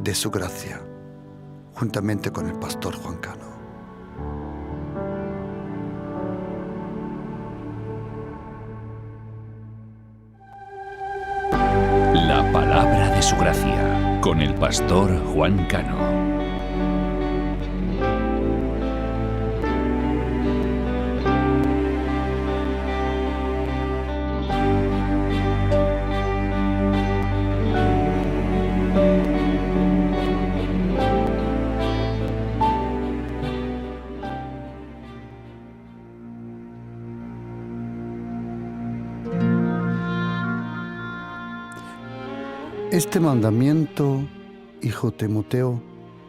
de su gracia, juntamente con el pastor Juan Cano. La palabra de su gracia, con el pastor Juan Cano. Este mandamiento, hijo Timoteo,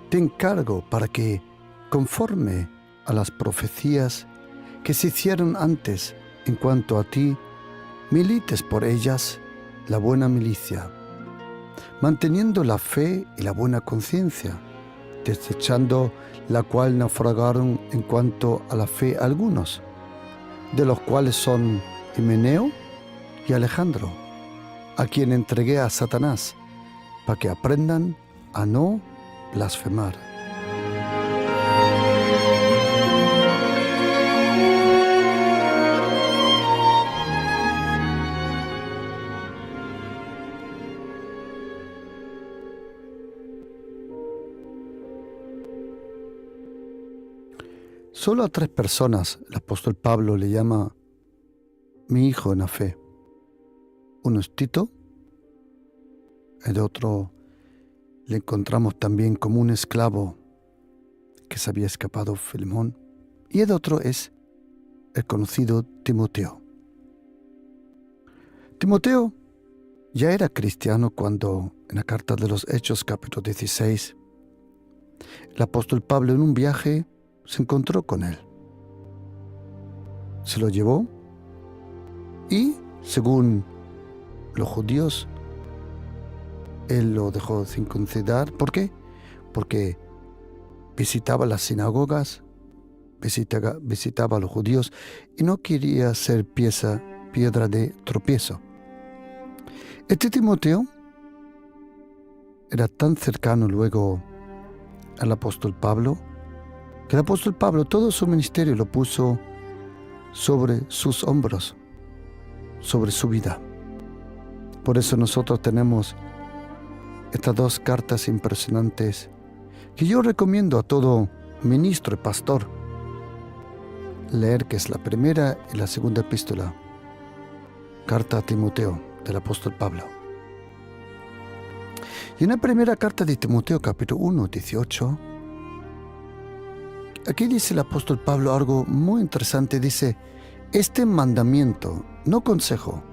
te encargo para que, conforme a las profecías que se hicieron antes en cuanto a ti, milites por ellas la buena milicia, manteniendo la fe y la buena conciencia, desechando la cual naufragaron en cuanto a la fe algunos, de los cuales son Himeneo y Alejandro, a quien entregué a Satanás, para que aprendan a no blasfemar. Solo a 3 personas el apóstol Pablo le llama mi hijo en la fe. Uno es Tito, el otro le encontramos también como un esclavo que se había escapado, Filemón, y el otro es el conocido Timoteo. Timoteo ya era cristiano cuando en la carta de los Hechos, capítulo 16, el apóstol Pablo en un viaje se encontró con él. Se lo llevó y, según los judíos, él lo dejó circuncidar. ¿Por qué? Porque visitaba las sinagogas, visitaba a los judíos y no quería ser piedra de tropiezo. Este Timoteo era tan cercano luego al apóstol Pablo, que el apóstol Pablo todo su ministerio lo puso sobre sus hombros, sobre su vida. Por eso nosotros tenemos estas 2 cartas impresionantes que yo recomiendo a todo ministro y pastor leer, que es la primera y la segunda epístola, carta a Timoteo del apóstol Pablo. Y en la primera carta de Timoteo, capítulo 1, 18, aquí dice el apóstol Pablo algo muy interesante. Dice, este mandamiento, no consejo.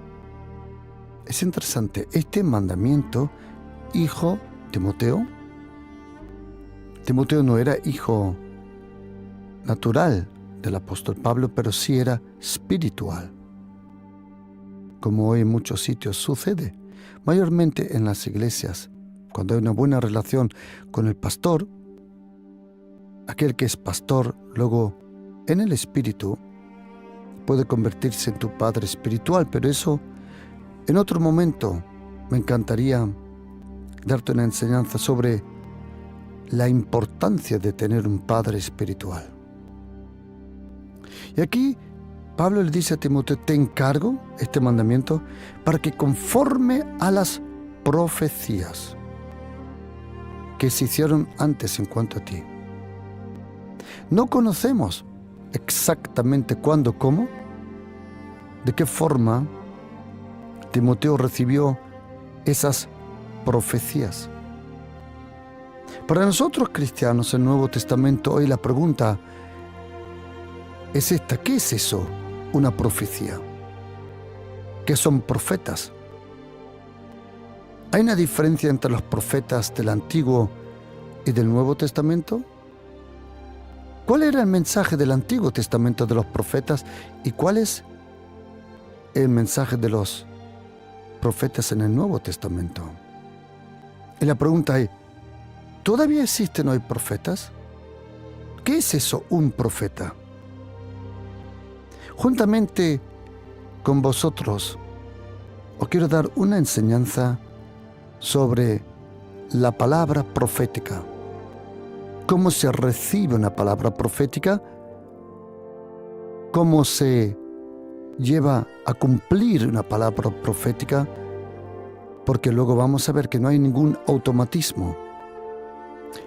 Es interesante, este mandamiento, hijo Timoteo. Timoteo no era hijo natural del apóstol Pablo, pero sí era espiritual, como hoy en muchos sitios sucede, mayormente en las iglesias. Cuando hay una buena relación con el pastor, aquel que es pastor, luego en el espíritu puede convertirse en tu padre espiritual, pero eso en otro momento. Me encantaría darte una enseñanza sobre la importancia de tener un padre espiritual. Y aquí Pablo le dice a Timoteo, te encargo este mandamiento para que conforme a las profecías que se hicieron antes en cuanto a ti. No conocemos exactamente cuándo, cómo, de qué forma Timoteo recibió esas profecías. Para nosotros cristianos en el Nuevo Testamento hoy la pregunta es esta: ¿qué es eso? Una profecía. ¿Qué son profetas? ¿Hay una diferencia entre los profetas del Antiguo y del Nuevo Testamento? ¿Cuál era el mensaje del Antiguo Testamento de los profetas y cuál es el mensaje de los profetas en el Nuevo Testamento? Y la pregunta es, ¿todavía existen hoy profetas? ¿Qué es eso, un profeta? Juntamente con vosotros os quiero dar una enseñanza sobre la palabra profética. ¿Cómo se recibe una palabra profética? ¿Cómo se lleva a cumplir una palabra profética? Porque luego vamos a ver que no hay ningún automatismo.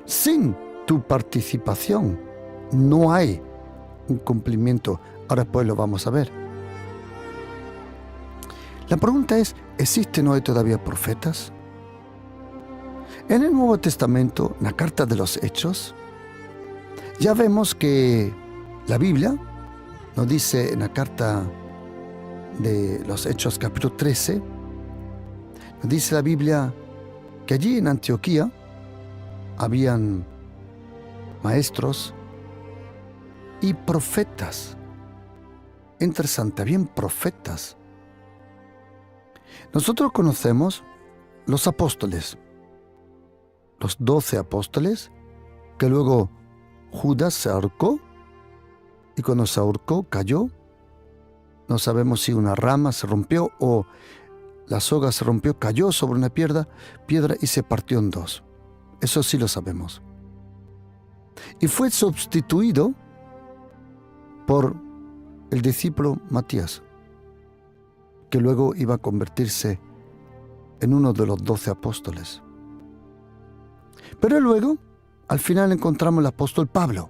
Sin tu participación no hay un cumplimiento. Ahora pues lo vamos a ver. La pregunta es, ¿existen hoy todavía profetas? En el Nuevo Testamento, en la carta de los Hechos, ya vemos que la Biblia nos dice en la carta de los Hechos capítulo 13, nos dice la Biblia que allí en Antioquía habían maestros y profetas. Interesante, habían profetas. Nosotros conocemos los apóstoles, los 12 apóstoles, que luego Judas se ahorcó, y cuando se ahorcó cayó. No sabemos si una rama se rompió o la soga se rompió, cayó sobre una piedra y se partió en dos. Eso sí lo sabemos. Y fue sustituido por el discípulo Matías, que luego iba a convertirse en uno de los 12 apóstoles. Pero luego, al final encontramos el apóstol Pablo.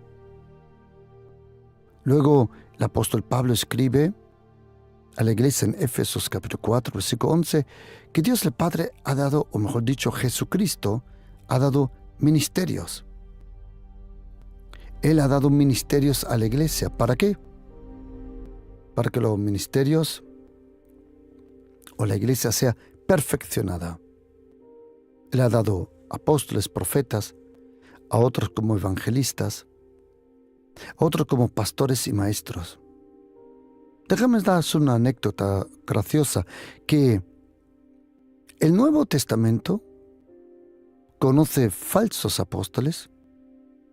Luego, el apóstol Pablo escribe a la iglesia en Éfesos capítulo 4, versículo 11, que Dios el Padre ha dado, o mejor dicho, Jesucristo ha dado ministerios. Él ha dado ministerios a la iglesia. ¿Para qué? Para que los ministerios o la iglesia sea perfeccionada. Él ha dado apóstoles, profetas, a otros como evangelistas, a otros como pastores y maestros. Déjame daros una anécdota graciosa, que el Nuevo Testamento conoce falsos apóstoles,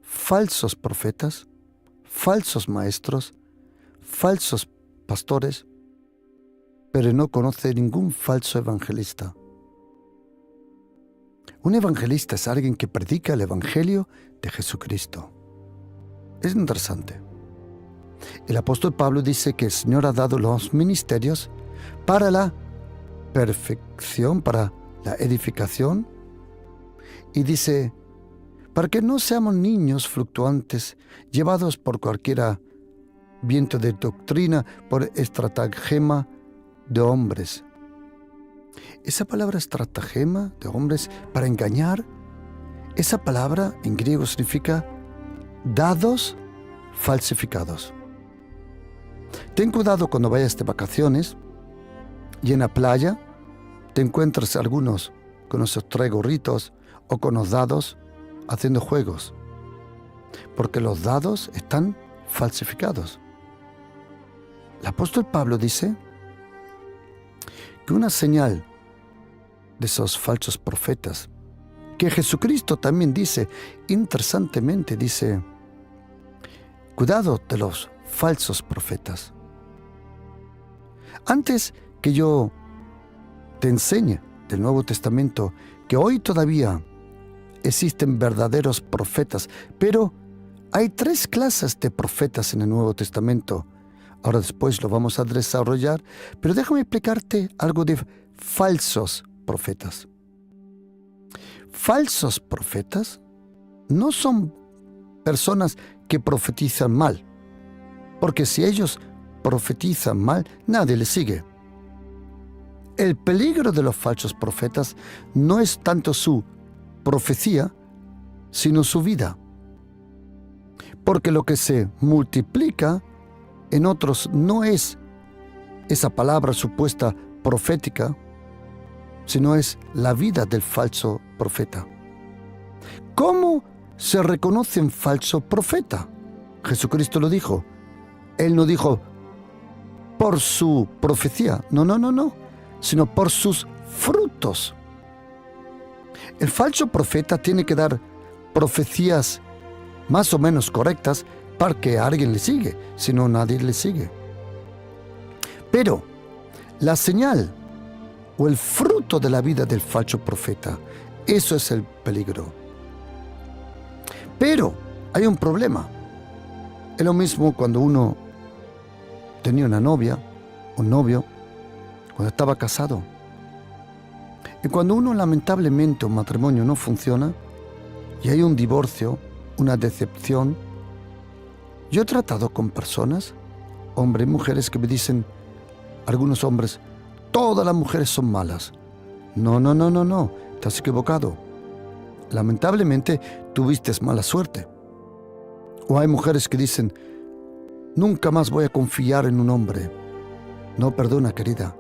falsos profetas, falsos maestros, falsos pastores, pero no conoce ningún falso evangelista. Un evangelista es alguien que predica el evangelio de Jesucristo. Es interesante. El apóstol Pablo dice que el Señor ha dado los ministerios para la perfección, para la edificación, y dice, para que no seamos niños fluctuantes, llevados por cualquier viento de doctrina, por estratagema de hombres. Esa palabra estratagema de hombres, para engañar, esa palabra en griego significa dados falsificados. Ten cuidado cuando vayas de vacaciones y en la playa te encuentras algunos con esos tres gorritos o con los dados haciendo juegos, porque los dados están falsificados. El apóstol Pablo dice que una señal de esos falsos profetas, que Jesucristo también dice, interesantemente dice, cuidado de los falsos profetas. Antes que yo te enseñe del Nuevo Testamento que hoy todavía existen verdaderos profetas, pero hay 3 clases de profetas en el Nuevo Testamento. Ahora después lo vamos a desarrollar, pero déjame explicarte algo de falsos profetas. Falsos profetas no son personas que profetizan mal, porque si ellos profetizan mal, nadie les sigue. El peligro de los falsos profetas no es tanto su profecía, sino su vida. Porque lo que se multiplica en otros no es esa palabra supuesta profética, sino es la vida del falso profeta. ¿Cómo se reconoce un falso profeta? Jesucristo lo dijo. Él no dijo por su profecía, no, sino por sus frutos. El falso profeta tiene que dar profecías más o menos correctas para que alguien le siga, si no nadie le sigue. Pero la señal o el fruto de la vida del falso profeta Eso es el peligro. Pero hay un problema. Es lo mismo cuando uno tenía una novia, un novio, cuando estaba casado. Y cuando uno lamentablemente un matrimonio no funciona y hay un divorcio, una decepción, yo he tratado con personas, hombres y mujeres, que me dicen, algunos hombres, todas las mujeres son malas. No, estás equivocado. Lamentablemente tuviste mala suerte. O hay mujeres que dicen, nunca más voy a confiar en un hombre. No, perdona, querida.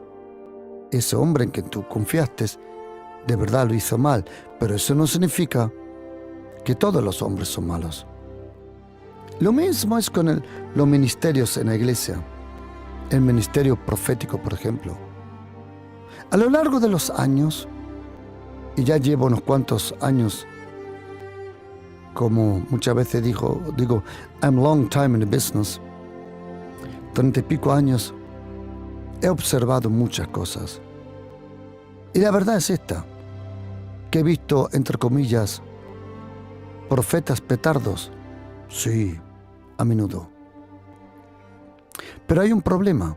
Ese hombre en quien tú confiaste de verdad lo hizo mal, pero eso no significa que todos los hombres son malos. Lo mismo es con los ministerios en la iglesia. El ministerio profético, por ejemplo. A lo largo de los años, y ya llevo unos cuantos años, como muchas veces digo, I'm long time in the business, 30 y pico años, he observado muchas cosas. Y la verdad es esta, que he visto, entre comillas, profetas petardos. Sí, a menudo. Pero hay un problema,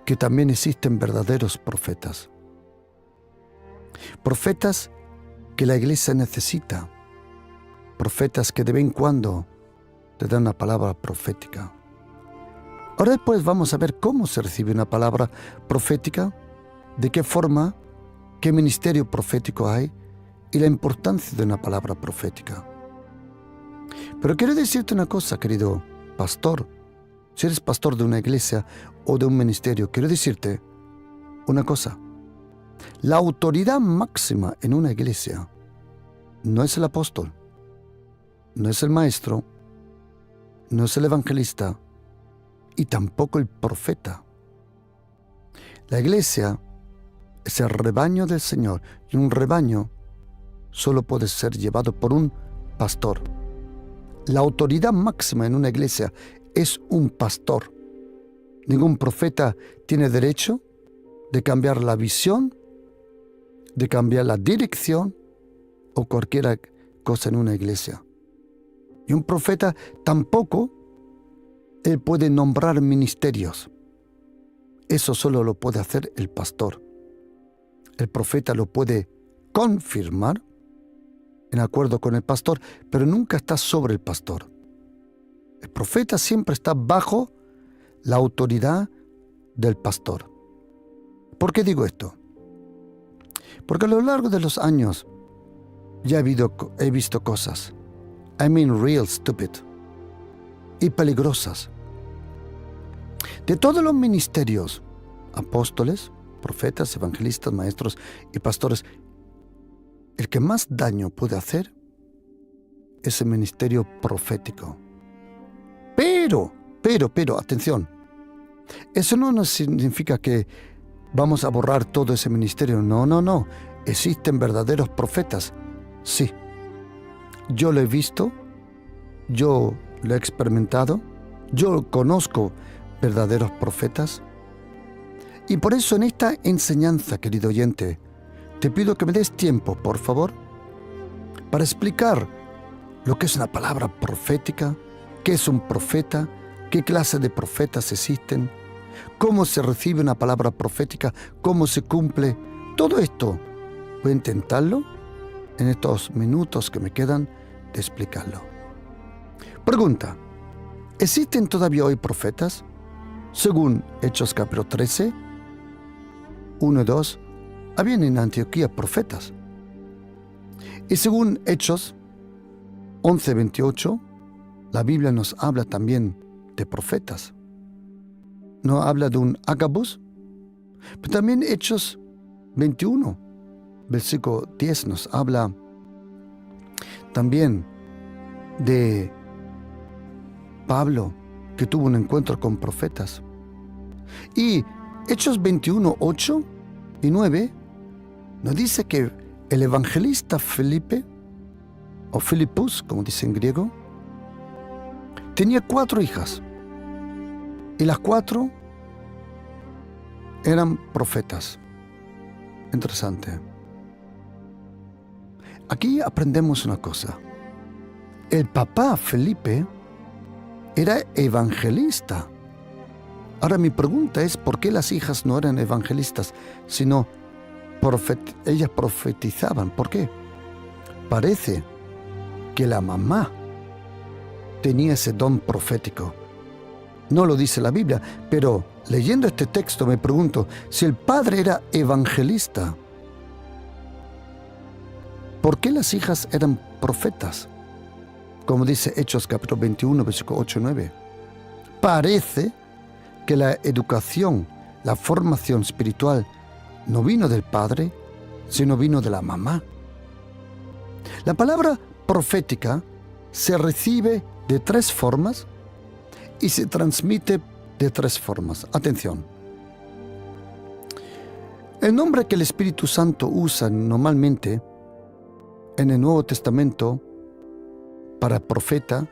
que también existen verdaderos profetas. Profetas que la iglesia necesita. Profetas que de vez en cuando te dan una palabra profética. Ahora después vamos a ver cómo se recibe una palabra profética, de qué forma, qué ministerio profético hay y la importancia de una palabra profética. Pero quiero decirte una cosa, querido pastor. Si eres pastor de una iglesia o de un ministerio, quiero decirte una cosa. La autoridad máxima en una iglesia no es el apóstol, no es el maestro, no es el evangelista y tampoco el profeta. La iglesia es el rebaño del Señor y un rebaño solo puede ser llevado por un pastor. La autoridad máxima en una iglesia es un pastor. Ningún profeta tiene derecho de cambiar la visión, de cambiar la dirección o cualquier cosa en una iglesia. Y un profeta tampoco, él puede nombrar ministerios. Eso solo lo puede hacer el pastor. El profeta lo puede confirmar en acuerdo con el pastor, pero nunca está sobre el pastor. El profeta siempre está bajo la autoridad del pastor. ¿Por qué digo esto? Porque a lo largo de los años ya he visto cosas, real stupid, y peligrosas. De todos los ministerios, apóstoles, profetas, evangelistas, maestros y pastores, el que más daño puede hacer es el ministerio profético. Pero, atención, eso no significa que vamos a borrar todo ese ministerio. No. Existen verdaderos profetas. Sí. Yo lo he visto, yo lo he experimentado, yo conozco verdaderos profetas. Y por eso en esta enseñanza, querido oyente, te pido que me des tiempo, por favor, para explicar lo que es una palabra profética, qué es un profeta, qué clase de profetas existen, cómo se recibe una palabra profética, cómo se cumple. Todo esto voy a intentarlo en estos minutos que me quedan de explicarlo. Pregunta: ¿existen todavía hoy profetas? Según Hechos capítulo 13, 1 y 2, habían en Antioquía profetas. Y según Hechos 11, 28, la Biblia nos habla también de profetas. No habla de un Agabus, pero también Hechos 21, versículo 10 nos habla también de Pablo, que tuvo un encuentro con profetas. Y Hechos 21, 8 y 9 nos dice que el evangelista Felipe, o Filipus, como dice en griego, tenía 4 hijas. Y las 4 eran profetas. Interesante. aquí aprendemos una cosa. El papá Felipe era evangelista. Ahora mi pregunta es, ¿por qué las hijas no eran evangelistas, sino ellas profetizaban? ¿Por qué? Parece que la mamá tenía ese don profético. No lo dice la Biblia, pero leyendo este texto me pregunto, si el padre era evangelista, ¿por qué las hijas eran profetas? Como dice Hechos capítulo 21, versículo 8 y 9. Parece que la educación, la formación espiritual no vino del padre, sino vino de la mamá. La palabra profética se recibe de tres formas y se transmite de tres formas. Atención. El nombre que el Espíritu Santo usa normalmente en el Nuevo Testamento para profeta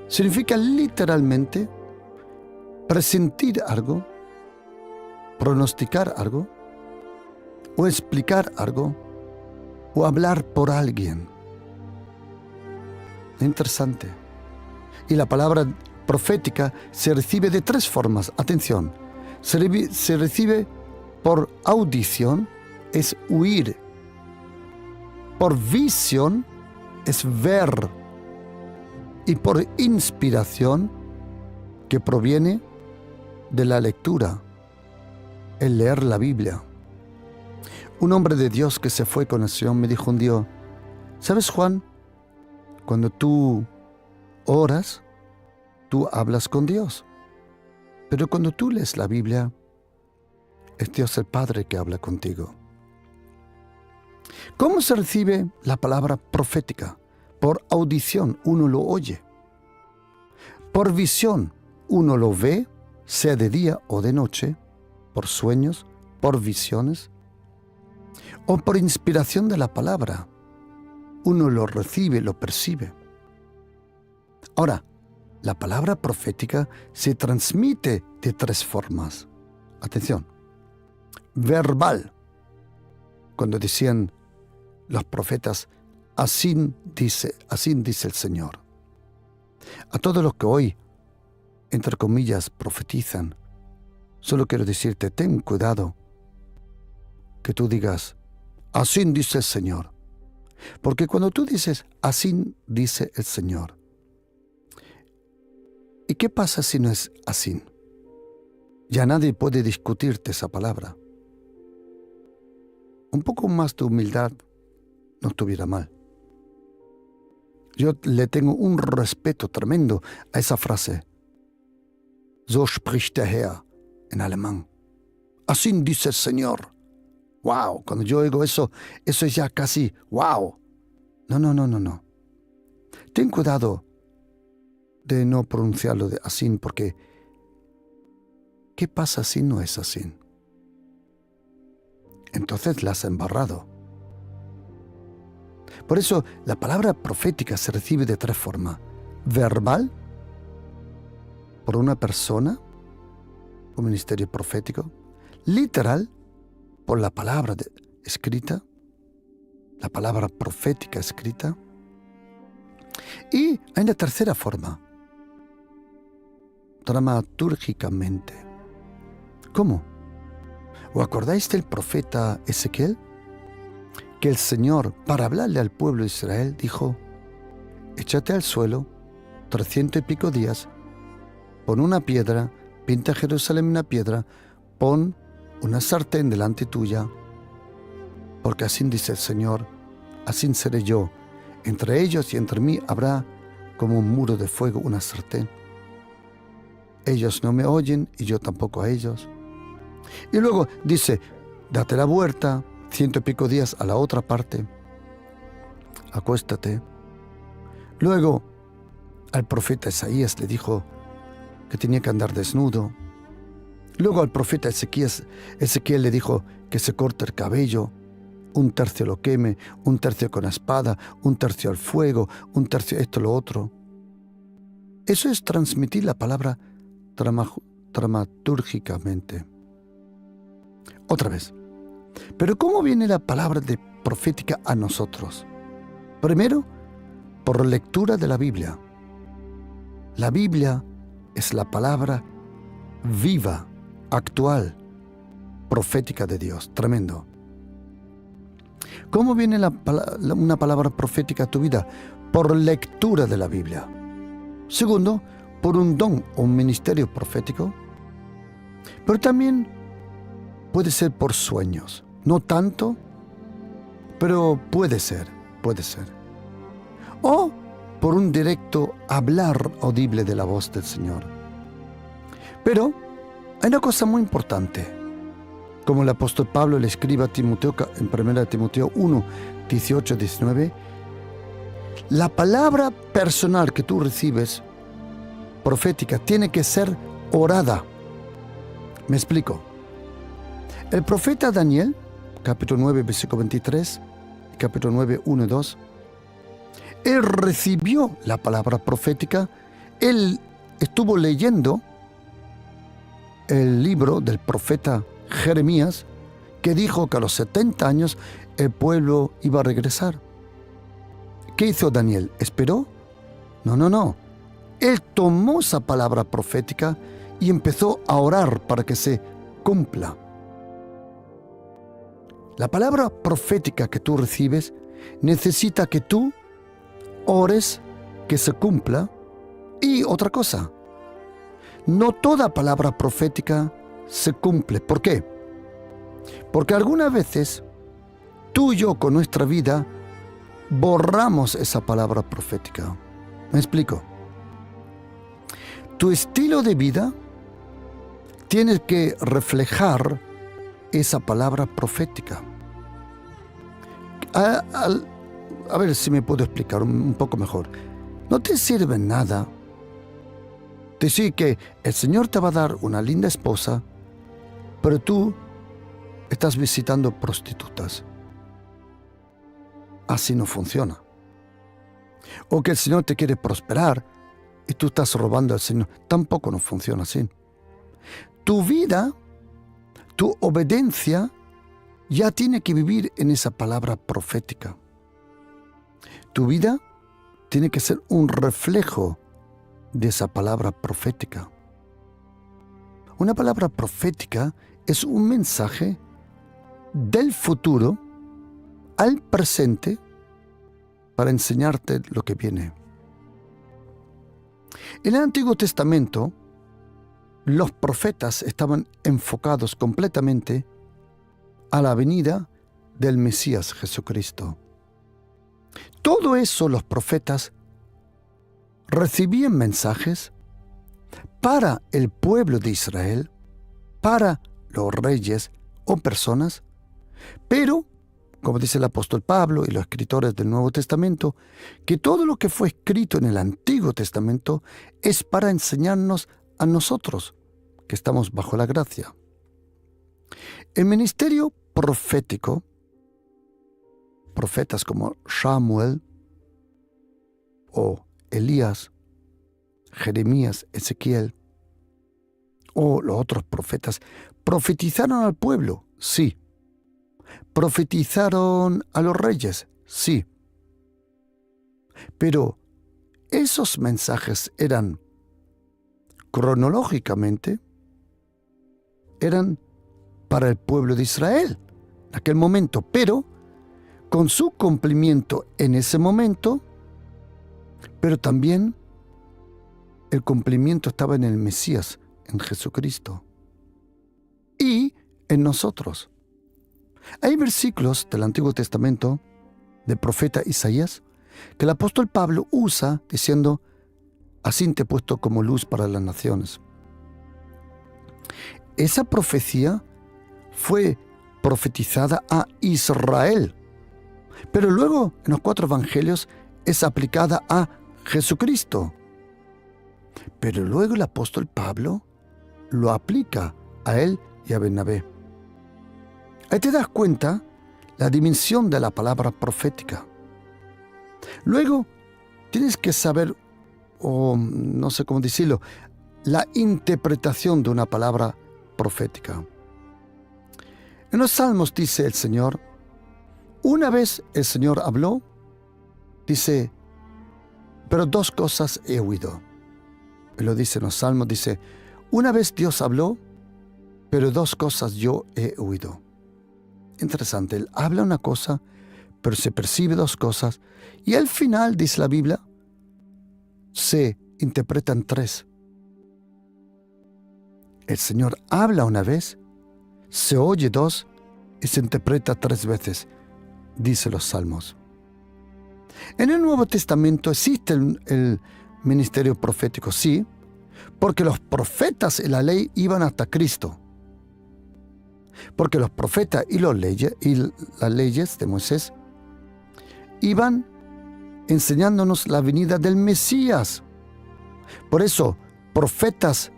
significa literalmente presentir algo, pronosticar algo, o explicar algo, o hablar por alguien. Interesante. Y la palabra profética se recibe de tres formas. Atención, se recibe por audición, es oír. Por visión, es ver. Y por inspiración, que proviene de la lectura, el leer la Biblia. Un hombre de Dios que se fue con el Señor me dijo un día, ¿sabes, Juan? Cuando tú oras, tú hablas con Dios. Pero cuando tú lees la Biblia, es Dios el Padre que habla contigo. ¿Cómo se recibe la palabra profética? Por audición, uno lo oye. Por visión, uno lo ve, sea de día o de noche, por sueños, por visiones, o por inspiración de la palabra. Uno lo recibe, lo percibe. Ahora, la palabra profética se transmite de tres formas. Atención. Verbal. Cuando decían los profetas, así dice el Señor. A todos los que hoy, entre comillas, profetizan, solo quiero decirte, ten cuidado que tú digas, así dice el Señor. Porque cuando tú dices, así dice el Señor, ¿y qué pasa si no es así? Ya nadie puede discutirte esa palabra. Un poco más de humildad no estuviera mal. Yo le tengo un respeto tremendo a esa frase. So spricht der Herr, en alemán. Así dice el Señor. Wow, cuando yo oigo eso es ya casi wow. No. Ten cuidado de no pronunciarlo de así, porque ¿qué pasa si no es así? Entonces la has embarrado. Por eso la palabra profética se recibe de tres formas. Verbal, por una persona, un ministerio profético. Literal, por la palabra escrita, la palabra profética escrita. Y hay una tercera forma, dramatúrgicamente. ¿Cómo? ¿Os acordáis del profeta Ezequiel? Que el Señor, para hablarle al pueblo de Israel, dijo, échate al suelo 300 y pico días, pon una piedra, pinta Jerusalén una piedra, pon una sartén delante tuya, porque así dice el Señor, así seré yo, entre ellos y entre mí habrá como un muro de fuego, una sartén. Ellos no me oyen y yo tampoco a ellos. Y luego dice, date la vuelta, 100 y pico días a la otra parte, acuéstate. Luego al profeta Isaías le dijo que tenía que andar desnudo. Luego al profeta Ezequiel le dijo que se corte el cabello, un tercio lo queme, un tercio con la espada, un tercio al fuego, un tercio esto, lo otro. Eso es transmitir la palabra dramatúrgicamente. Otra vez. Pero ¿cómo viene la palabra de profética a nosotros? Primero, por lectura de la Biblia. La Biblia es la palabra viva, actual, profética de Dios. Tremendo. ¿Cómo viene una palabra profética a tu vida? Por lectura de la Biblia. Segundo, por un don o un ministerio profético. Pero también puede ser por sueños. No tanto, pero puede ser. O por un directo hablar audible de la voz del Señor. Pero hay una cosa muy importante. Como el apóstol Pablo le escribe a Timoteo en 1 Timoteo 1, 18, 19, la palabra personal que tú recibes, profética, tiene que ser orada. Me explico. El profeta Daniel, capítulo 9, versículo 23, capítulo 9, 1 y 2, él recibió la palabra profética, él estuvo leyendo el libro del profeta Jeremías, que dijo que a los 70 años el pueblo iba a regresar. ¿Qué hizo Daniel? ¿Esperó? No. Él tomó esa palabra profética y empezó a orar para que se cumpla. La palabra profética que tú recibes necesita que tú ores que se cumpla. Y otra cosa, no toda palabra profética se cumple. ¿Por qué? Porque algunas veces tú y yo con nuestra vida borramos esa palabra profética. ¿Me explico? Tu estilo de vida tiene que reflejar esa palabra profética. A ver si me puedo explicar un poco mejor. No te sirve nada decir que el Señor te va a dar una linda esposa, pero tú estás visitando prostitutas. Así no funciona. O que el Señor te quiere prosperar y tú estás robando al Señor. Tampoco no funciona así. Tu vida, tu obediencia, ya tiene que vivir en esa palabra profética. Tu vida tiene que ser un reflejo de esa palabra profética. Una palabra profética es un mensaje del futuro al presente para enseñarte lo que viene. En el Antiguo Testamento, los profetas estaban enfocados completamente a la venida del Mesías Jesucristo. Todo eso los profetas recibían mensajes para el pueblo de Israel, para los reyes o personas, pero, como dice el apóstol Pablo y los escritores del Nuevo Testamento, que todo lo que fue escrito en el Antiguo Testamento es para enseñarnos a nosotros, que estamos bajo la gracia. El ministerio profético, profetas como Samuel o Elías, Jeremías, Ezequiel o los otros profetas, ¿profetizaron al pueblo? Sí. ¿Profetizaron a los reyes? Sí. Pero esos mensajes eran cronológicamente, eran para el pueblo de Israel en aquel momento, pero con su cumplimiento en ese momento, pero también el cumplimiento estaba en el Mesías, en Jesucristo y en nosotros. Hay versículos del Antiguo Testamento del profeta Isaías que el apóstol Pablo usa diciendo: así te he puesto como luz para las naciones. Esa profecía fue profetizada a Israel, pero luego en los 4 evangelios es aplicada a Jesucristo. Pero luego el apóstol Pablo lo aplica a él y a Bernabé. Ahí te das cuenta la dimensión de la palabra profética. Luego tienes que saber, o no sé cómo decirlo, la interpretación de una palabra profética. En los Salmos dice el Señor: una vez el Señor habló Dice, pero dos cosas he oído. Y lo dice en los Salmos, dice, una vez Dios habló, pero dos cosas yo he oído. Interesante, Él habla una cosa, pero se percibe dos cosas, y al final, dice la Biblia, se interpretan tres. El Señor habla una vez, se oye dos, y se interpreta tres veces, dice los Salmos. En el Nuevo Testamento existe el ministerio profético, sí, porque los profetas y la ley iban hasta Cristo. Porque los profetas y las leyes de Moisés iban enseñándonos la venida del Mesías. Por eso, profetas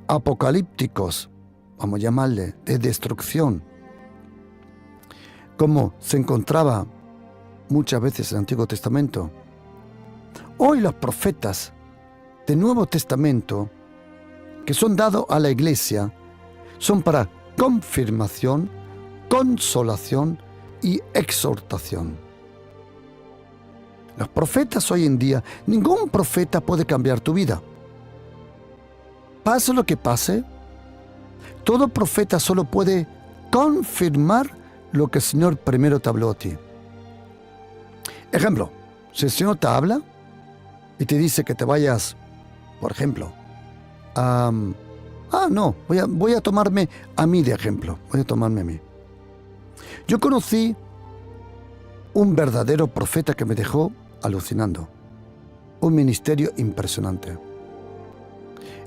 apocalípticos, vamos a llamarle, de destrucción, como se encontraba muchas veces en el Antiguo Testamento. Hoy los profetas del Nuevo Testamento que son dados a la iglesia son para confirmación, consolación y exhortación. Los profetas hoy en día, ningún profeta puede cambiar tu vida. Pase lo que pase, todo profeta solo puede confirmar lo que el Señor primero te habló a ti. Ejemplo, si el Señor te habla y te dice que te vayas, por ejemplo, voy a tomarme a mí de ejemplo. Voy a tomarme a mí. Yo conocí un verdadero profeta que me dejó alucinando. Un ministerio impresionante.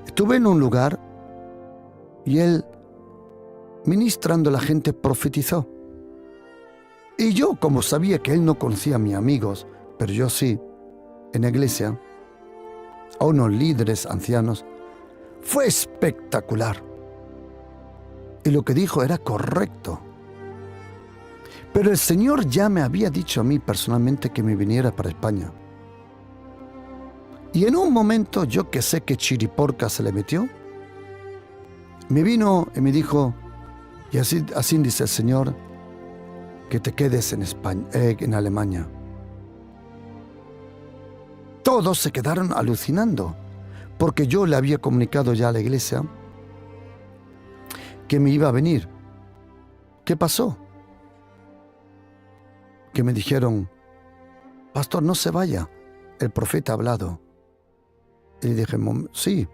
Estuve en un lugar y él, ministrando a la gente, profetizó. Y yo, como sabía que él no conocía a mis amigos, pero yo sí, en la iglesia, a unos líderes ancianos, fue espectacular. Y lo que dijo era correcto. Pero el Señor ya me había dicho a mí personalmente que me viniera para España. Y en un momento, yo que sé que chiriporca se le metió, me vino y me dijo, y así dice el Señor, que te quedes en España, en Alemania. Todos se quedaron alucinando, porque yo le había comunicado ya a la iglesia que me iba a venir. ¿Qué pasó? Que me dijeron, pastor, no se vaya, el profeta ha hablado. Y le dije, sí,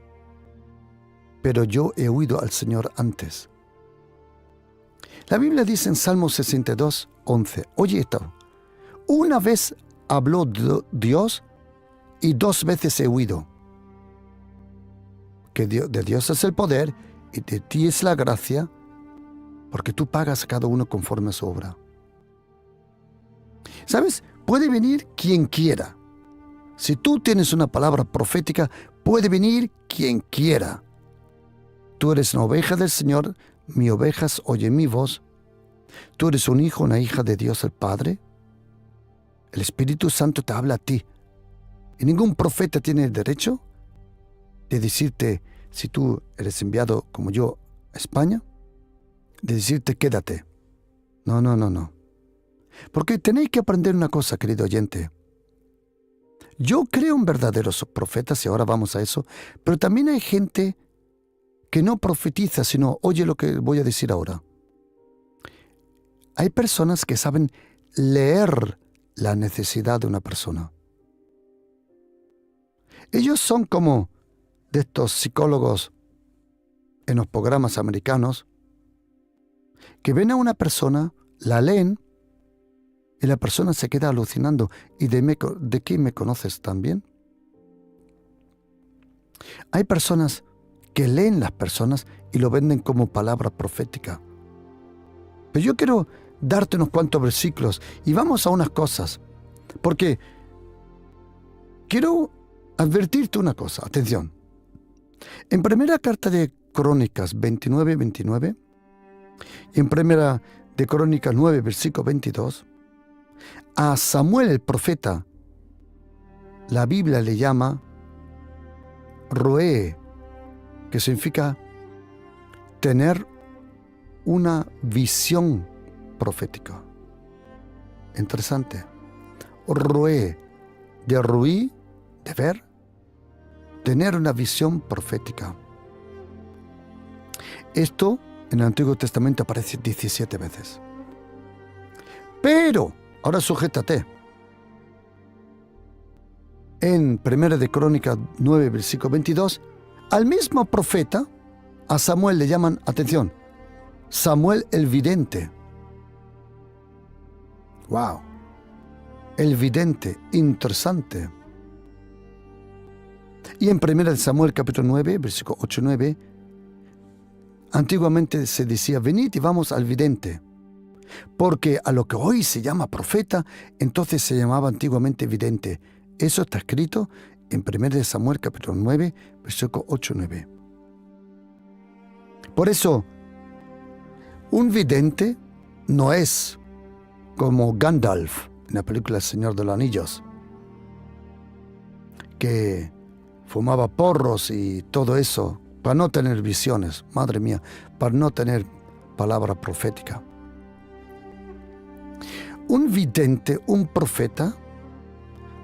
pero yo he oído al Señor antes. La Biblia dice en Salmo 62, 11, oye esto, una vez habló Dios y dos veces he oído. Que de Dios es el poder y de ti es la gracia, porque tú pagas a cada uno conforme a su obra. ¿Sabes? Puede venir quien quiera. Si tú tienes una palabra profética, puede venir quien quiera. Tú eres una oveja del Señor, mis ovejas oyen mi voz. Tú eres un hijo, una hija de Dios el Padre. El Espíritu Santo te habla a ti. Y ningún profeta tiene el derecho de decirte, si tú eres enviado como yo a España, de decirte quédate. No. Porque tenéis que aprender una cosa, querido oyente. Yo creo en verdaderos profetas, y ahora vamos a eso, pero también hay gente que no profetiza, sino oye lo que voy a decir ahora. Hay personas que saben leer la necesidad de una persona. Ellos son como de estos psicólogos en los programas americanos que ven a una persona, la leen y la persona se queda alucinando. ¿Y de qué me conoces también? Hay personas que leen las personas y lo venden como palabra profética. Pero yo quiero darte unos cuantos versículos y vamos a unas cosas, porque quiero advertirte una cosa, atención. En primera carta de Crónicas 29 y en primera de Crónicas 9, versículo 22, a Samuel el profeta, la Biblia le llama Roé, que significa tener una visión profética. Interesante. roé, de ruí, de ver, tener una visión profética. Esto en el Antiguo Testamento aparece 17 veces. Pero, ahora sujétate. En 1 de Crónicas 9, versículo 22, al mismo profeta, a Samuel le llaman, atención, Samuel el vidente. ¡Wow! El vidente, interesante. Y en 1 de Samuel capítulo 9, versículo 8-9, antiguamente se decía, venid y vamos al vidente. Porque a lo que hoy se llama profeta, entonces se llamaba antiguamente vidente. Eso está escrito en 1 de Samuel capítulo 9, versículo 8-9. Por eso, un vidente no es como Gandalf en la película El Señor de los Anillos, que fumaba porros y todo eso para no tener visiones, madre mía, para no tener palabra profética. Un vidente, un profeta,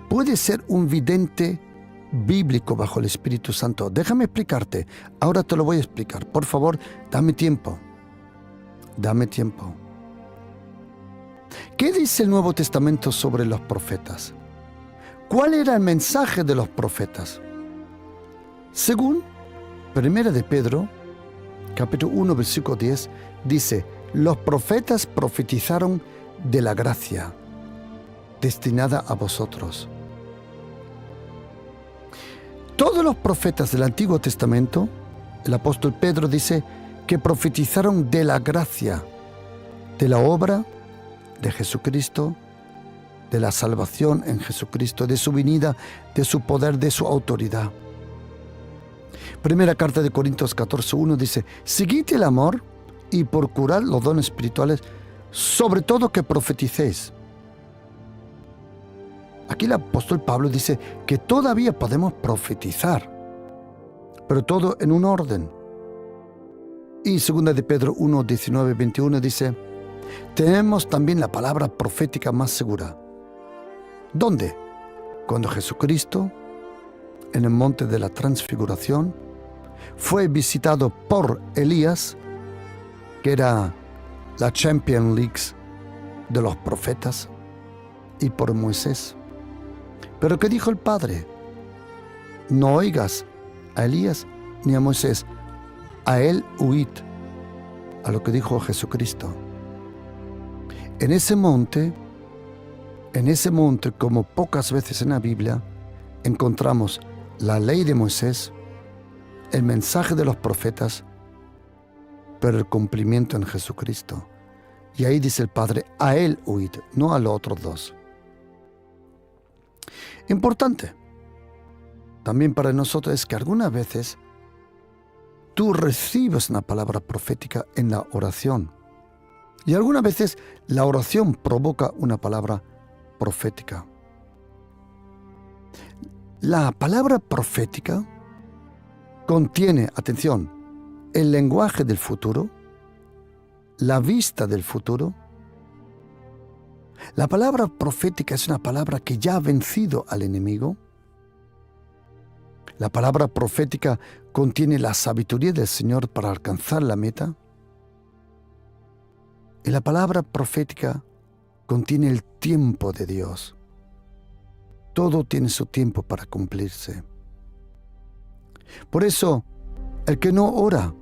puede ser un vidente bíblico bajo el Espíritu Santo. Déjame explicarte. Ahora te lo voy a explicar. Por favor, dame tiempo. Dame tiempo. ¿Qué dice el Nuevo Testamento sobre los profetas? ¿Cuál era el mensaje de los profetas? Según 1 de Pedro, capítulo 1, versículo 10, dice, los profetas profetizaron de la gracia destinada a vosotros. Todos los profetas del Antiguo Testamento, el apóstol Pedro dice que profetizaron de la gracia, de la obra de Jesucristo, de la salvación en Jesucristo, de su venida, de su poder, de su autoridad. Primera carta de Corintios 14:1 dice, seguid el amor y procurad los dones espirituales, sobre todo que profeticéis. Aquí el apóstol Pablo dice que todavía podemos profetizar, pero todo en un orden. Y 2 de Pedro 1, 19, 21 dice, tenemos también la palabra profética más segura. ¿Dónde? Cuando Jesucristo, en el monte de la transfiguración, fue visitado por Elías, que era la Champions League de los profetas, y por Moisés. Pero ¿qué dijo el Padre? No oigas a Elías ni a Moisés, a él huid, a lo que dijo Jesucristo. En ese monte, como pocas veces en la Biblia, encontramos la ley de Moisés, el mensaje de los profetas, pero el cumplimiento en Jesucristo. Y ahí dice el Padre, a él huid, no a los otros dos. Importante también para nosotros es que algunas veces tú recibes una palabra profética en la oración. Y algunas veces la oración provoca una palabra profética. La palabra profética contiene, atención, el lenguaje del futuro, la vista del futuro. La palabra profética es una palabra que ya ha vencido al enemigo. La palabra profética contiene la sabiduría del Señor para alcanzar la meta. Y la palabra profética contiene el tiempo de Dios. Todo tiene su tiempo para cumplirse. Por eso, el que no ora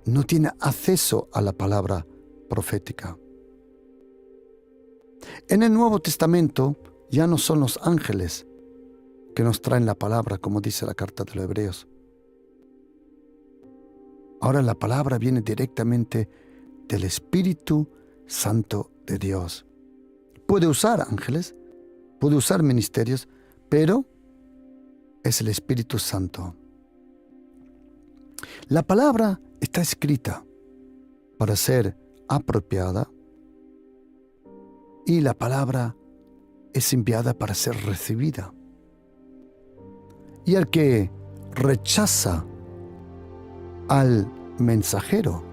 no tiene acceso a la palabra profética. En el Nuevo Testamento ya no son los ángeles que nos traen la palabra, como dice la carta de los Hebreos. Ahora la palabra viene directamente del Espíritu Santo de Dios. Puede usar ángeles, puede usar ministerios, pero es el Espíritu Santo. La palabra está escrita para ser apropiada y la palabra es enviada para ser recibida. Y el que rechaza al mensajero,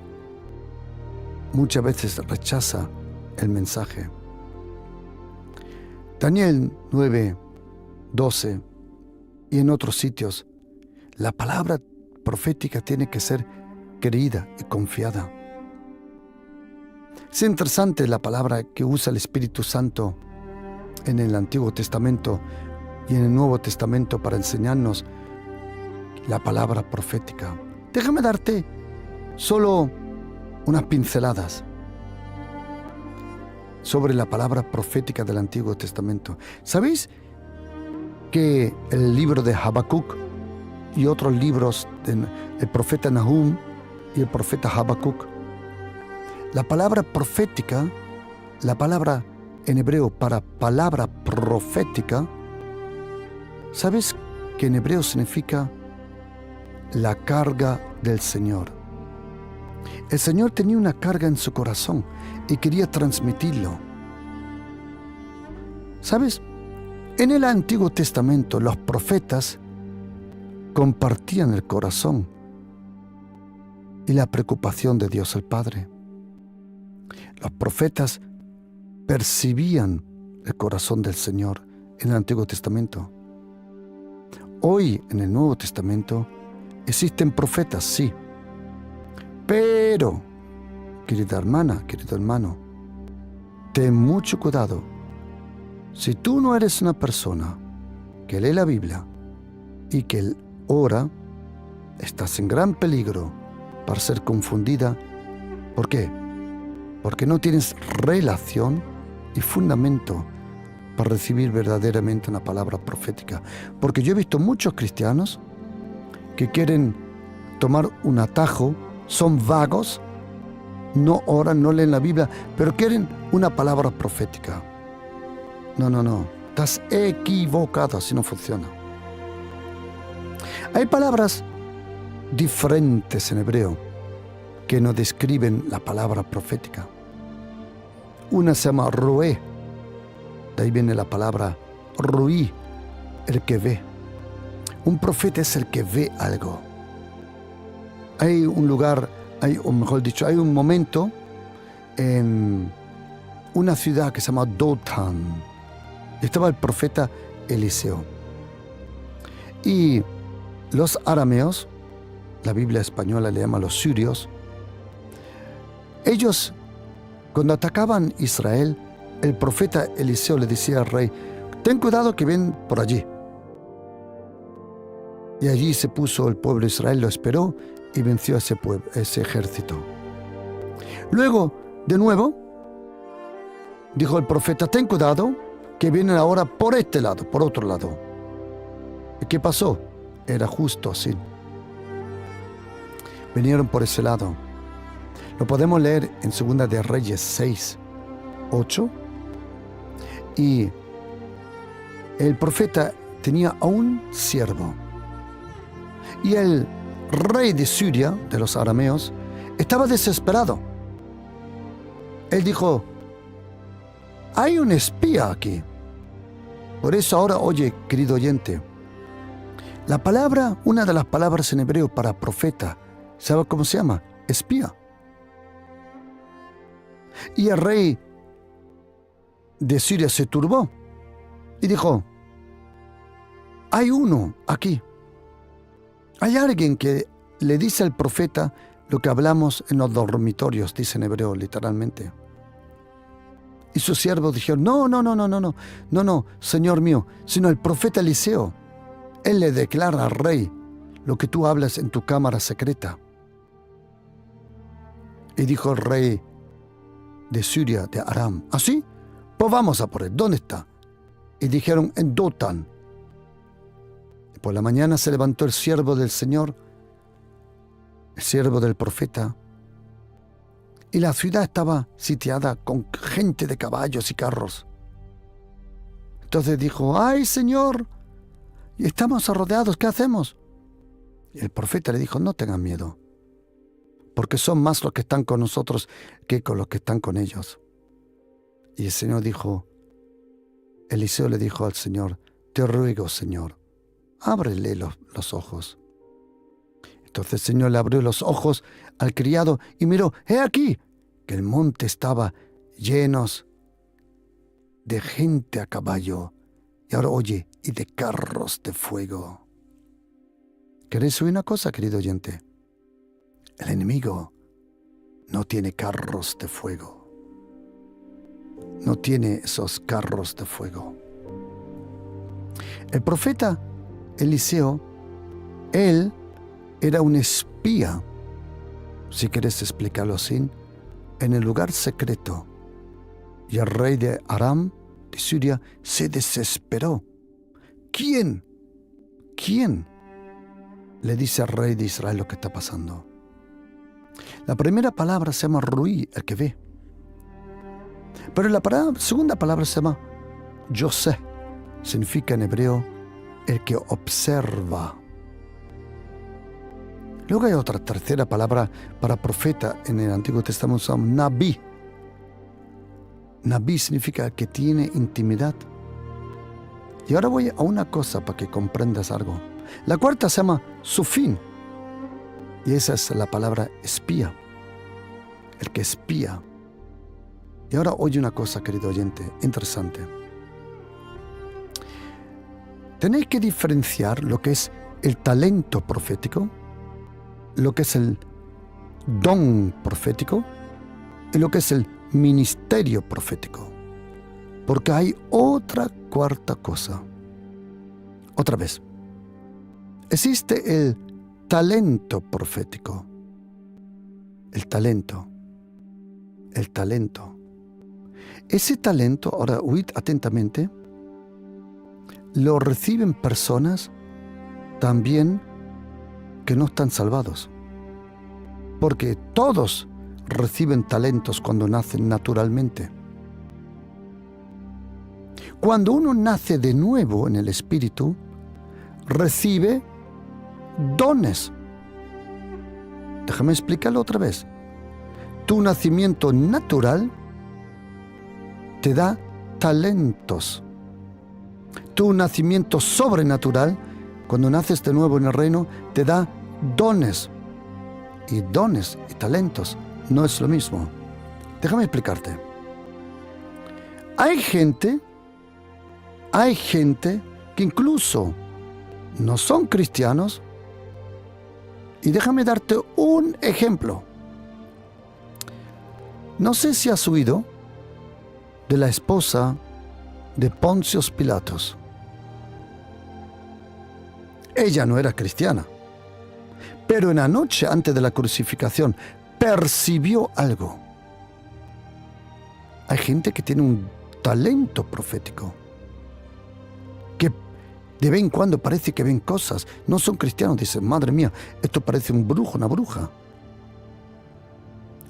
muchas veces rechaza el mensaje. Daniel 9:12 y en otros sitios, la palabra profética tiene que ser creída y confiada. Es interesante la palabra que usa el Espíritu Santo en el Antiguo Testamento y en el Nuevo Testamento para enseñarnos la palabra profética. Déjame darte solo unas pinceladas sobre la palabra profética del Antiguo Testamento. ¿Sabéis que el libro de Habacuc y otros libros del profeta Nahum y el profeta Habacuc, la palabra profética, la palabra en hebreo para palabra profética, ¿sabes que en hebreo significa la carga del Señor? El Señor tenía una carga en su corazón y quería transmitirlo. ¿Sabes? En el Antiguo Testamento los profetas compartían el corazón y la preocupación de Dios el Padre. Los profetas percibían el corazón del Señor en el Antiguo Testamento. Hoy, en el Nuevo Testamento, existen profetas, sí. Pero, querida hermana, querido hermano, ten mucho cuidado. Si tú no eres una persona que lee la Biblia y que ora, estás en gran peligro para ser confundida. ¿Por qué? Porque no tienes relación y fundamento para recibir verdaderamente una palabra profética. Porque yo he visto muchos cristianos que quieren tomar un atajo, son vagos, no oran, no leen la Biblia, pero quieren una palabra profética. No, estás equivocado, así no funciona. Hay palabras diferentes en hebreo que no describen la palabra profética. Una se llama roé, de ahí viene la palabra ruí, el que ve. Un profeta es el que ve algo. Hay un lugar, o mejor dicho, hay un momento en una ciudad que se llama Dothan. Estaba el profeta Eliseo. Y los arameos, la Biblia española le llama los sirios, ellos, cuando atacaban Israel, el profeta Eliseo le decía al rey: ten cuidado que ven por allí. Y allí se puso el pueblo de Israel, lo esperó y venció a ese ejército. Luego, de nuevo, dijo el profeta: ten cuidado que vienen ahora por este lado, por otro lado. ¿Y qué pasó? Era justo así. Vinieron por ese lado. Lo podemos leer en 2 de Reyes 6:8. Y el profeta tenía a un siervo. Y el rey de Siria, de los arameos, estaba desesperado. Él dijo: hay un espía aquí. Por eso ahora, oye, querido oyente, la palabra, una de las palabras en hebreo para profeta, ¿sabe cómo se llama? Espía. Y el rey de Siria se turbó y dijo: hay uno aquí. Hay alguien que le dice al profeta lo que hablamos en los dormitorios, dice en hebreo literalmente. Y sus siervos dijeron: no, señor mío, sino el profeta Eliseo. Él le declara al rey lo que tú hablas en tu cámara secreta. Y dijo el rey de Siria, de Aram: ¿así? Pues vamos a por él. ¿Dónde está? Y dijeron: en Dothan. Y por la mañana se levantó el siervo del Señor, el siervo del profeta, y la ciudad estaba sitiada con gente de caballos y carros. Entonces dijo: ¡ay, Señor! Y estamos rodeados, ¿qué hacemos? Y el profeta le dijo: no tengan miedo, porque son más los que están con nosotros que con los que están con ellos. Y el Señor dijo, Eliseo le dijo al Señor: te ruego, Señor, ábrele los ojos. Entonces el Señor le abrió los ojos al criado y miró: he aquí que el monte estaba lleno de gente a caballo, y ahora oye, y de carros de fuego. ¿Queréis oír una cosa, querido oyente? El enemigo no tiene carros de fuego. No tiene esos carros de fuego. El profeta Eliseo, él era un espía, si quieres explicarlo así, en el lugar secreto. Y el rey de Aram, de Siria, se desesperó. ¿Quién le dice al rey de Israel lo que está pasando? La primera palabra se llama Ruí, el que ve. Pero la segunda palabra se llama Yosé. Significa en hebreo el que observa. Luego hay otra tercera palabra para profeta en el Antiguo Testamento, se llama Nabí. Nabí significa que tiene intimidad. Y ahora voy a una cosa para que comprendas algo. La cuarta se llama Sufín. Y esa es la palabra espía. El que espía. Y ahora oye una cosa, querido oyente, interesante. Tenéis que diferenciar lo que es el talento profético, lo que es el don profético y lo que es el ministerio profético. Porque hay otra cuarta cosa. Otra vez. Existe el talento profético. El talento. Ese talento, ahora oíd atentamente, lo reciben personas también que no están salvados. Porque todos reciben talentos cuando nacen naturalmente. Cuando uno nace de nuevo en el Espíritu, recibe dones. Déjame explicarlo otra vez. Tu nacimiento natural te da talentos. Tu nacimiento sobrenatural, cuando naces de nuevo en el reino, te da dones. Y dones y talentos no es lo mismo. Déjame explicarte. Hay gente que incluso no son cristianos. Y déjame darte un ejemplo. No sé si has oído de la esposa de Poncio Pilatos. Ella no era cristiana, pero en la noche antes de la crucificación percibió algo. Hay gente que tiene un talento profético, que de vez en cuando parece que ven cosas. No son cristianos, dicen, madre mía, esto parece un brujo, una bruja.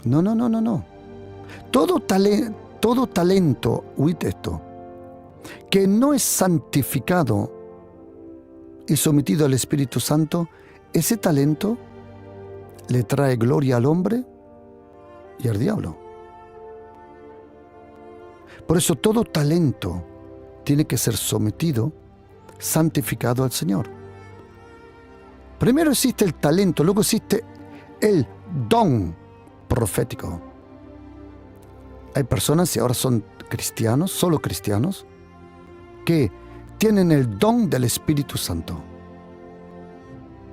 No. Todo talento, oíd esto, que no es santificado y sometido al Espíritu Santo, ese talento le trae gloria al hombre y al diablo. Por eso todo talento tiene que ser sometido, santificado al Señor. Primero existe el talento, luego existe el don profético. Hay personas, y ahora son cristianos, solo cristianos, que tienen el don del Espíritu Santo.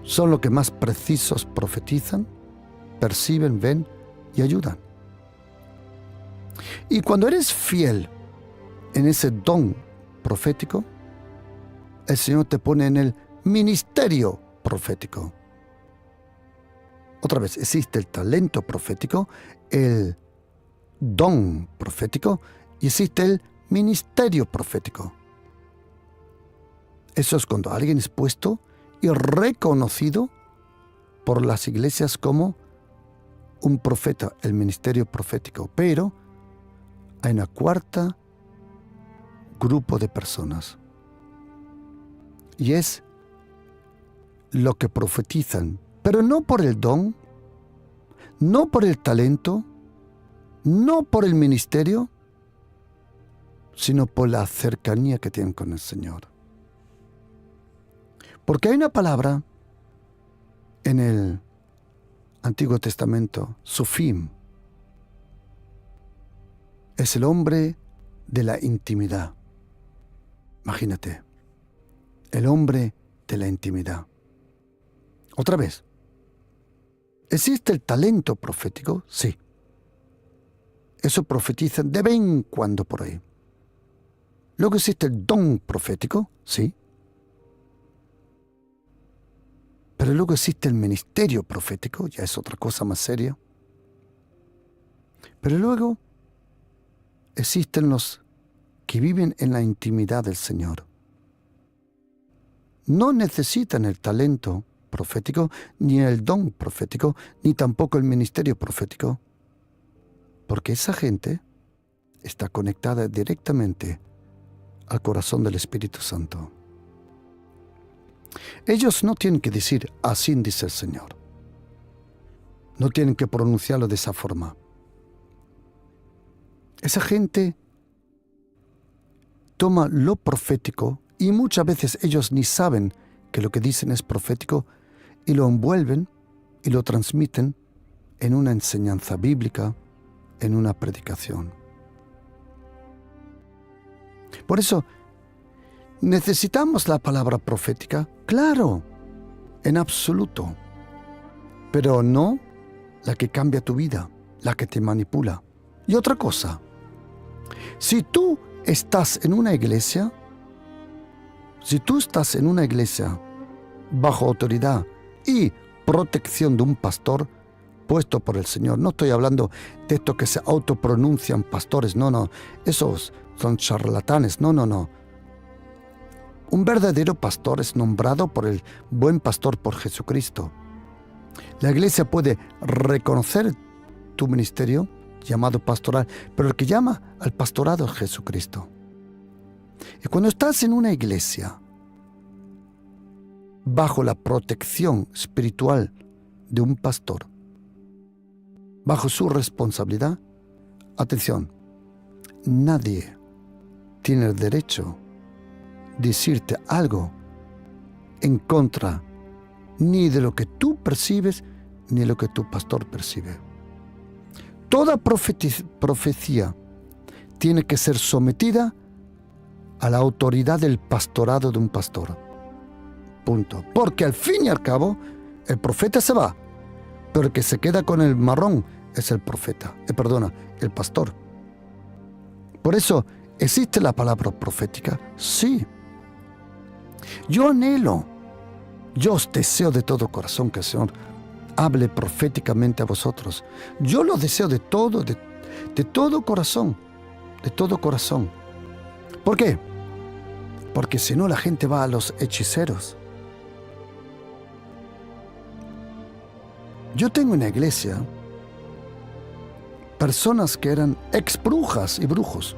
Son los que más precisos profetizan, perciben, ven y ayudan. Y cuando eres fiel en ese don profético, el Señor te pone en el ministerio profético. Otra vez, existe el talento profético, el don profético y existe el ministerio profético. Eso es cuando alguien es puesto y reconocido por las iglesias como un profeta, el ministerio profético. Pero hay una cuarta grupo de personas y es lo que profetizan, pero no por el don, no por el talento, no por el ministerio, sino por la cercanía que tienen con el Señor. Porque hay una palabra en el Antiguo Testamento, Sufim. Es el hombre de la intimidad. Imagínate, el hombre de la intimidad. Otra vez, ¿existe el talento profético? Sí. Eso profetizan de vez en cuando por ahí. Luego existe el don profético, sí. Pero luego existe el ministerio profético, ya es otra cosa más seria. Pero luego existen los que viven en la intimidad del Señor. No necesitan el talento profético, ni el don profético, ni tampoco el ministerio profético, porque esa gente está conectada directamente al corazón del Espíritu Santo. Ellos no tienen que decir, así dice el Señor. No tienen que pronunciarlo de esa forma. Esa gente toma lo profético y muchas veces ellos ni saben que lo que dicen es profético y lo envuelven y lo transmiten en una enseñanza bíblica, en una predicación. Por eso, ¿necesitamos la palabra profética? Claro, en absoluto, pero no la que cambia tu vida, la que te manipula. Y otra cosa, si tú estás en una iglesia, bajo autoridad y protección de un pastor puesto por el Señor, no estoy hablando de estos que se autopronuncian pastores, no, esos son charlatanes, no. Un verdadero pastor es nombrado por el buen pastor, por Jesucristo. La iglesia puede reconocer tu ministerio llamado pastoral, pero el que llama al pastorado es Jesucristo. Y cuando estás en una iglesia bajo la protección espiritual de un pastor, bajo su responsabilidad, atención, nadie tiene el derecho de decirte algo en contra ni de lo que tú percibes ni de lo que tu pastor percibe. Toda profecía tiene que ser sometida a la autoridad del pastorado de un pastor. Punto. Porque al fin y al cabo, el profeta se va, pero el que se queda con el marrón es el profeta, el pastor. Por eso, ¿existe la palabra profética? Sí. Yo anhelo, yo os deseo de todo corazón que el Señor hable proféticamente a vosotros. Yo lo deseo de todo corazón, de todo corazón. ¿Por qué? Porque si no la gente va a los hechiceros. Yo tengo en la iglesia personas que eran ex brujas y brujos.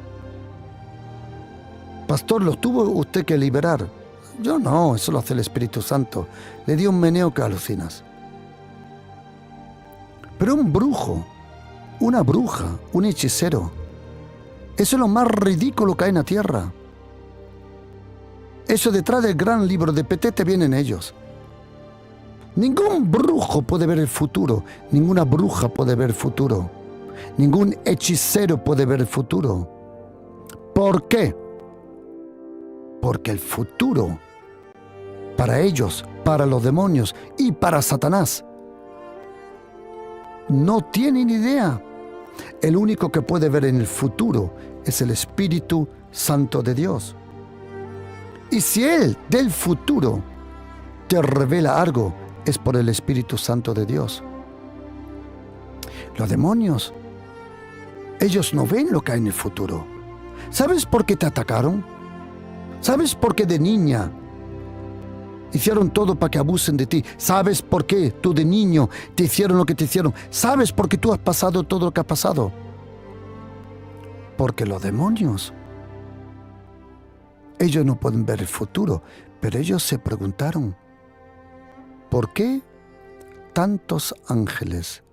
Pastor, ¿los tuvo usted que liberar? Yo no, eso lo hace el Espíritu Santo. Le dio un meneo que alucinas. Pero un brujo, una bruja, un hechicero, eso es lo más ridículo que hay en la tierra. Eso detrás del gran libro de Petete vienen ellos. Ningún brujo puede ver el futuro, ninguna bruja puede ver el futuro, ningún hechicero puede ver el futuro. ¿Por qué? Porque el futuro, para ellos, para los demonios y para Satanás, no tienen idea. El único que puede ver en el futuro es el Espíritu Santo de Dios. Y si Él del futuro te revela algo, es por el Espíritu Santo de Dios. Los demonios, ellos no ven lo que hay en el futuro. ¿Sabes por qué te atacaron? ¿Sabes por qué de niña hicieron todo para que abusen de ti? ¿Sabes por qué tú de niño te hicieron lo que te hicieron? ¿Sabes por qué tú has pasado todo lo que ha pasado? Porque los demonios, ellos no pueden ver el futuro, pero ellos se preguntaron, ¿por qué tantos ángeles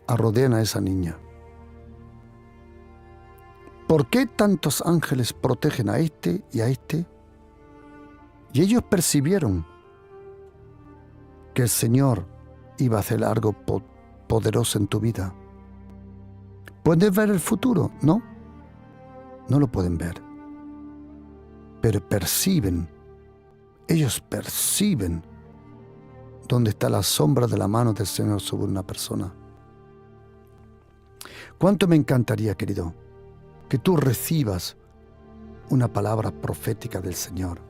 rodean a esa niña? ¿Por qué tantos ángeles protegen a este y a este? Y ellos percibieron que el Señor iba a hacer algo poderoso en tu vida. ¿Puedes ver el futuro? No. no lo pueden ver, pero perciben, ellos perciben dónde está la sombra de la mano del Señor sobre una persona. ¿Cuánto me encantaría, querido, que tú recibas una palabra profética del Señor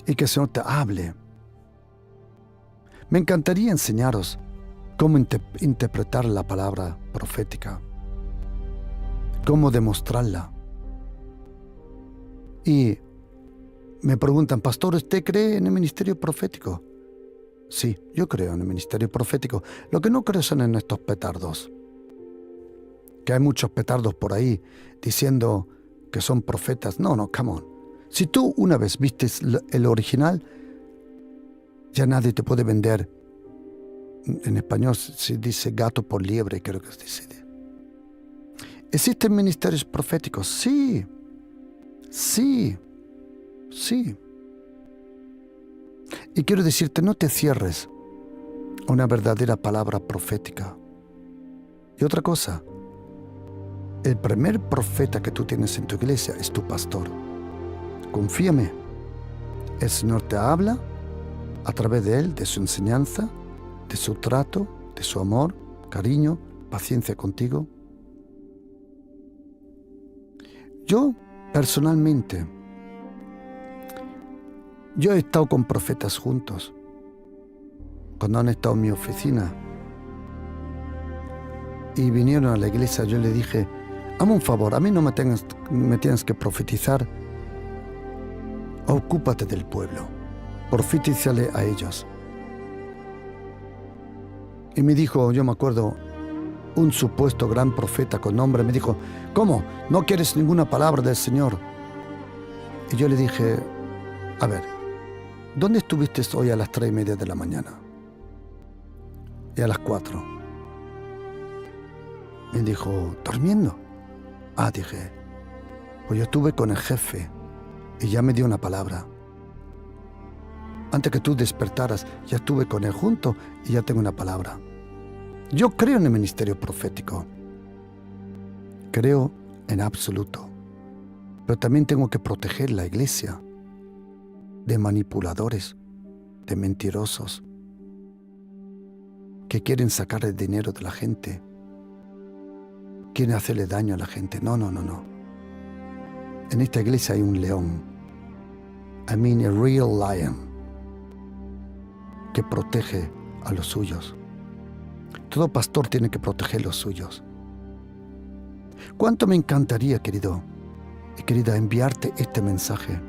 y que el Señor te hable? Me encantaría enseñaros cómo interpretar la palabra profética, cómo demostrarla. Y me preguntan, pastor, ¿usted cree en el ministerio profético? Sí, yo creo en el ministerio profético. Lo que no creo son en estos petardos. Que hay muchos petardos por ahí diciendo que son profetas. No, come on. Si tú una vez vistes el original, ya nadie te puede vender. En español se dice gato por liebre, creo que se dice. ¿Existen ministerios proféticos? Sí. Y quiero decirte, no te cierres a una verdadera palabra profética. Y otra cosa, el primer profeta que tú tienes en tu iglesia es tu pastor. Confíame, el Señor te habla a través de él, de su enseñanza, de su trato, de su amor, cariño, paciencia contigo. Yo, personalmente, yo he estado con profetas juntos. Cuando han estado en mi oficina y vinieron a la iglesia, yo le dije, hazme un favor, a mí no me tienes que profetizar. Ocúpate del pueblo, profetízale a ellos. Y me dijo, yo me acuerdo, un supuesto gran profeta con nombre, me dijo, ¿cómo? ¿No quieres ninguna palabra del Señor? Y yo le dije, a ver, ¿dónde estuviste hoy a las 3:30 de la mañana? Y a las 4. Me dijo, ¿durmiendo? Dije, pues yo estuve con el jefe y ya me dio una palabra. Antes que tú despertaras, ya estuve con él junto y ya tengo una palabra. Yo creo en el ministerio profético. Creo en absoluto. Pero también tengo que proteger la iglesia de manipuladores, de mentirosos, que quieren sacar el dinero de la gente, quieren hacerle daño a la gente. No. En esta iglesia hay un león. I mean a real lion, que protege a los suyos. Todo pastor tiene que proteger los suyos. ¿Cuánto me encantaría, querido y querida, enviarte este mensaje?